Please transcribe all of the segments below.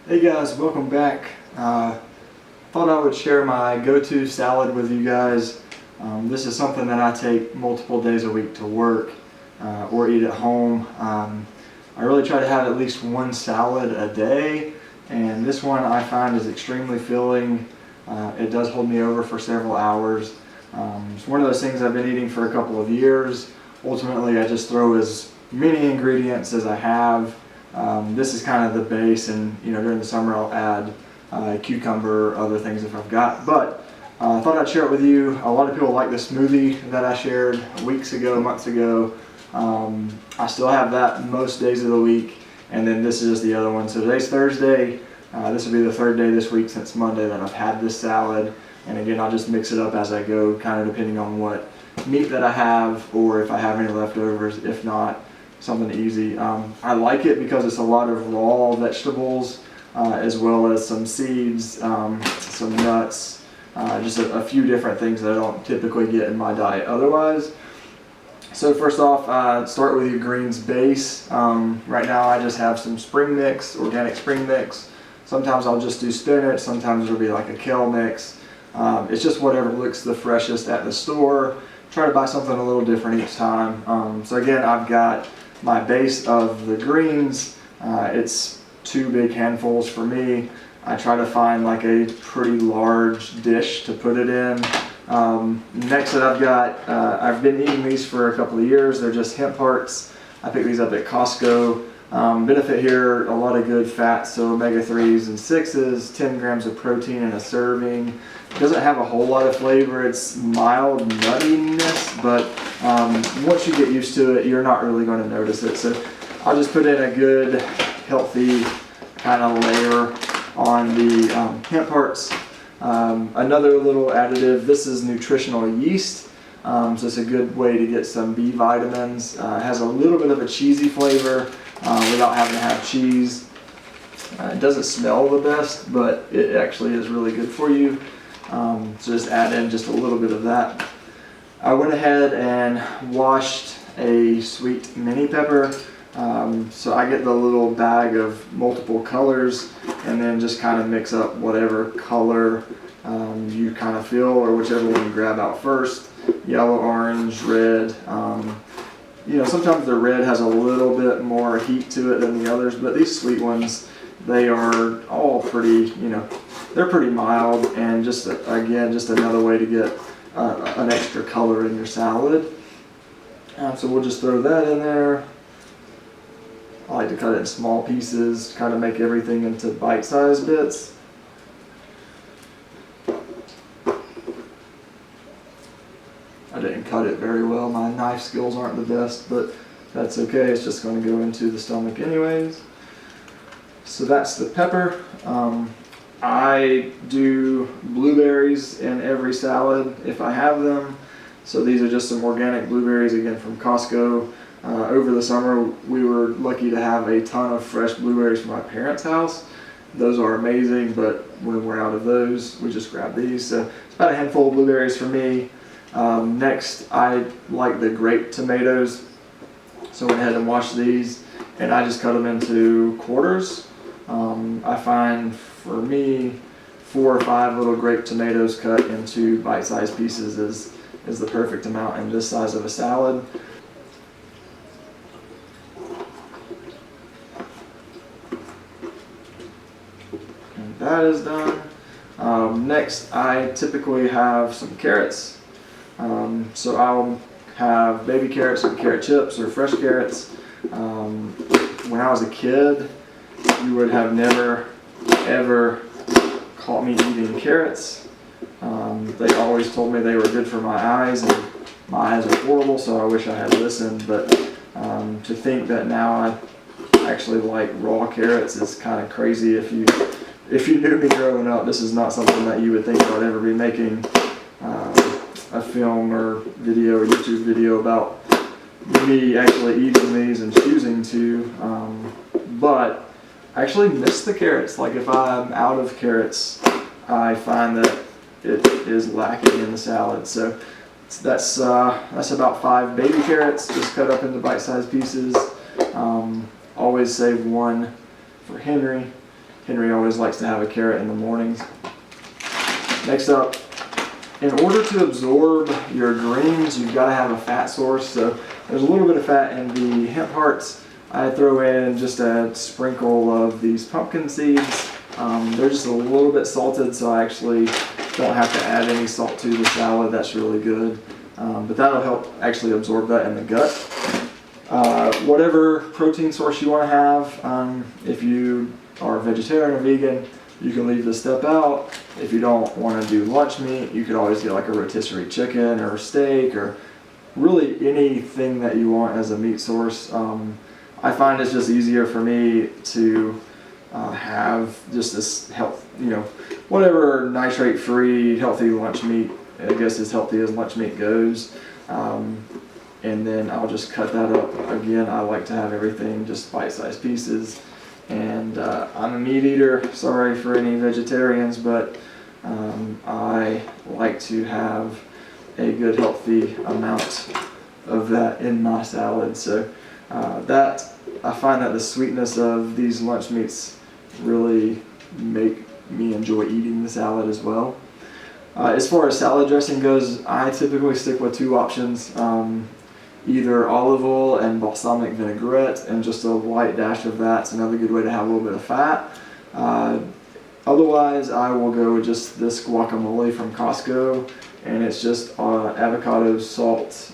Hey guys, welcome back. Thought I would share my go-to salad with you guys. This is something that I take multiple days a week to work or eat at home. I really try to have at least one salad a day, and this one I find is extremely filling. It does hold me over for several hours. It's one of those things I've been eating for a couple of years. Ultimately, I just throw as many ingredients as I have. This is kind of the base, and during the summer I'll add cucumber, other things if I've got. But I thought I'd share it with you. A lot of people like the smoothie that I shared weeks ago, months ago. I still have that most days of the week, and then this is the other one. So today's Thursday. This will be the third day this week since Monday that I've had this salad. And again, I'll just mix it up as I go, kind of depending on what meat that I have or if I have any leftovers. If not, something easy. I like it because it's a lot of raw vegetables as well as some seeds, some nuts, just a few different things that I don't typically get in my diet otherwise. So first off, start with your greens base. Right now I just have some spring mix, organic spring mix. Sometimes I'll just do spinach, sometimes it'll be like a kale mix. It's just whatever looks the freshest at the store. Try to buy something a little different each time. So again, I've got my base of the greens. It's 2 big handfuls for me. I try to find like a pretty large dish to put it in. Next that I've got, I've been eating these for a couple of years. They're just hemp hearts. I picked these up at Costco. Benefit here, a lot of good fats, so omega-3s and 6s, 10 grams of protein in a serving. It doesn't have a whole lot of flavor. It's mild nuttiness, but once you get used to it, you're not really going to notice it. So I'll just put in a good, healthy kind of layer on the hemp hearts. Another little additive, this is nutritional yeast. So it's a good way to get some B vitamins. It has a little bit of a cheesy flavor without having to have cheese. It doesn't smell the best, but it actually is really good for you. So just add in just a little bit of that. I went ahead and washed a sweet mini pepper. So I get the little bag of multiple colors and then just kind of mix up whatever color you kind of feel, or whichever one you grab out first. Yellow, orange, red. Sometimes the red has a little bit more heat to it than the others, but these sweet ones, they are all pretty, they're pretty mild, and just another way to get an extra color in your salad. So we'll just throw that in there. I like to cut it in small pieces, kind of make everything into bite-sized bits. I didn't cut it very well. My knife skills aren't the best, but that's okay. It's just going to go into the stomach anyways. So that's the pepper. I do blueberries in every salad if I have them. So these are just some organic blueberries, again from Costco. Over the summer we were lucky to have a ton of fresh blueberries from my parents' house. Those are amazing, but when we're out of those, we just grab these. So it's about a handful of blueberries for me. Next, I like the grape tomatoes. So I went ahead and washed these, and I just cut them into quarters. I find for me 4 or 5 little grape tomatoes cut into bite-sized pieces is the perfect amount in this size of a salad. And that is done. Next, I typically have some carrots. So I'll have baby carrots and carrot chips or fresh carrots. When I was a kid, you would have never ever caught me eating carrots. They always told me they were good for my eyes, and my eyes are horrible, so I wish I had listened. But to think that now I actually like raw carrots is kind of crazy. If you knew me growing up, this is not something that you would think I'd ever be making a film or video or YouTube video about me actually eating these and choosing to, but I actually miss the carrots. Like if I'm out of carrots, I find that it is lacking in the salad. So that's about 5 baby carrots, just cut up into bite-sized pieces. Always save one for Henry. Henry always likes to have a carrot in the mornings. Next up, in order to absorb your greens, you've got to have a fat source. So there's a little bit of fat in the hemp hearts. I throw in just a sprinkle of these pumpkin seeds. They're just a little bit salted, so I actually don't have to add any salt to the salad. That's really good. But that'll help actually absorb that in the gut. Whatever protein source you want to have, if you are vegetarian or vegan, you can leave this step out. If you don't want to do lunch meat, you could always get like a rotisserie chicken or a steak or really anything that you want as a meat source. I find it's just easier for me to have just this whatever nitrate-free, healthy lunch meat, I guess as healthy as lunch meat goes. And then I'll just cut that up. Again, I like to have everything just bite-sized pieces. And I'm a meat eater, sorry for any vegetarians, but I like to have a good healthy amount of that in my salad. So I find that the sweetness of these lunch meats really make me enjoy eating the salad as well. As far as salad dressing goes, I typically stick with two options. Either olive oil and balsamic vinaigrette and just a light dash of that. It's another good way to have a little bit of fat. Otherwise, I will go with just this guacamole from Costco, and it's just avocado, salt.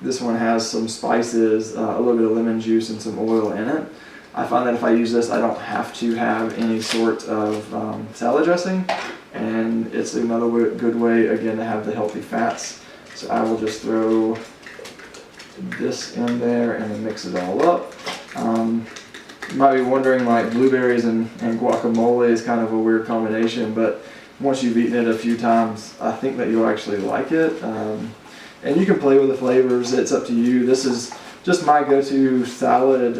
This one has some spices, a little bit of lemon juice, and some oil in it. I find that if I use this, I don't have to have any sort of salad dressing, and it's another good way, again, to have the healthy fats. So I will just throw this in there and then mix it all up. You might be wondering, like, blueberries and guacamole is kind of a weird combination, but once you've eaten it a few times, I think that you'll actually like it. And you can play with the flavors, it's up to you. This is just my go-to salad.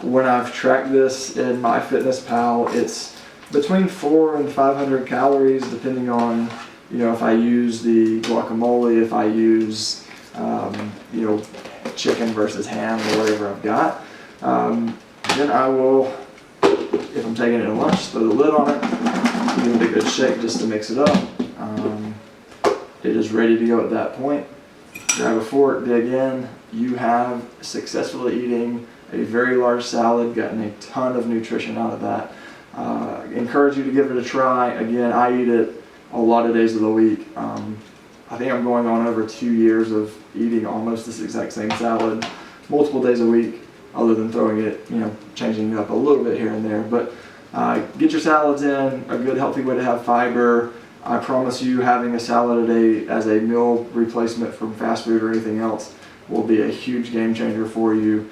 When I've tracked this in MyFitnessPal, it's between 400 and 500 calories, depending on, if I use the guacamole, if I use chicken versus ham or whatever I've got. Then I will, if I'm taking it to lunch, throw the lid on it, give it a good shake just to mix it up. It is ready to go at that point. Grab a fork, dig in. You have successfully eating a very large salad, gotten a ton of nutrition out of that. Encourage you to give it a try. Again, I eat it a lot of days of the week. I think I'm going on over 2 years of eating almost this exact same salad multiple days a week, other than throwing it, changing it up a little bit here and there. But get your salads in, a good healthy way to have fiber. I promise you, having a salad a day as a meal replacement from fast food or anything else will be a huge game changer for you.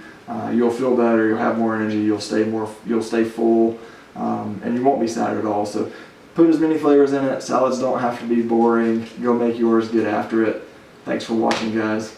You'll feel better, you'll have more energy, you'll stay full, and you won't be sad at all. So put as many flavors in it. Salads don't have to be boring. Go make yours, get after it. Thanks for watching, guys.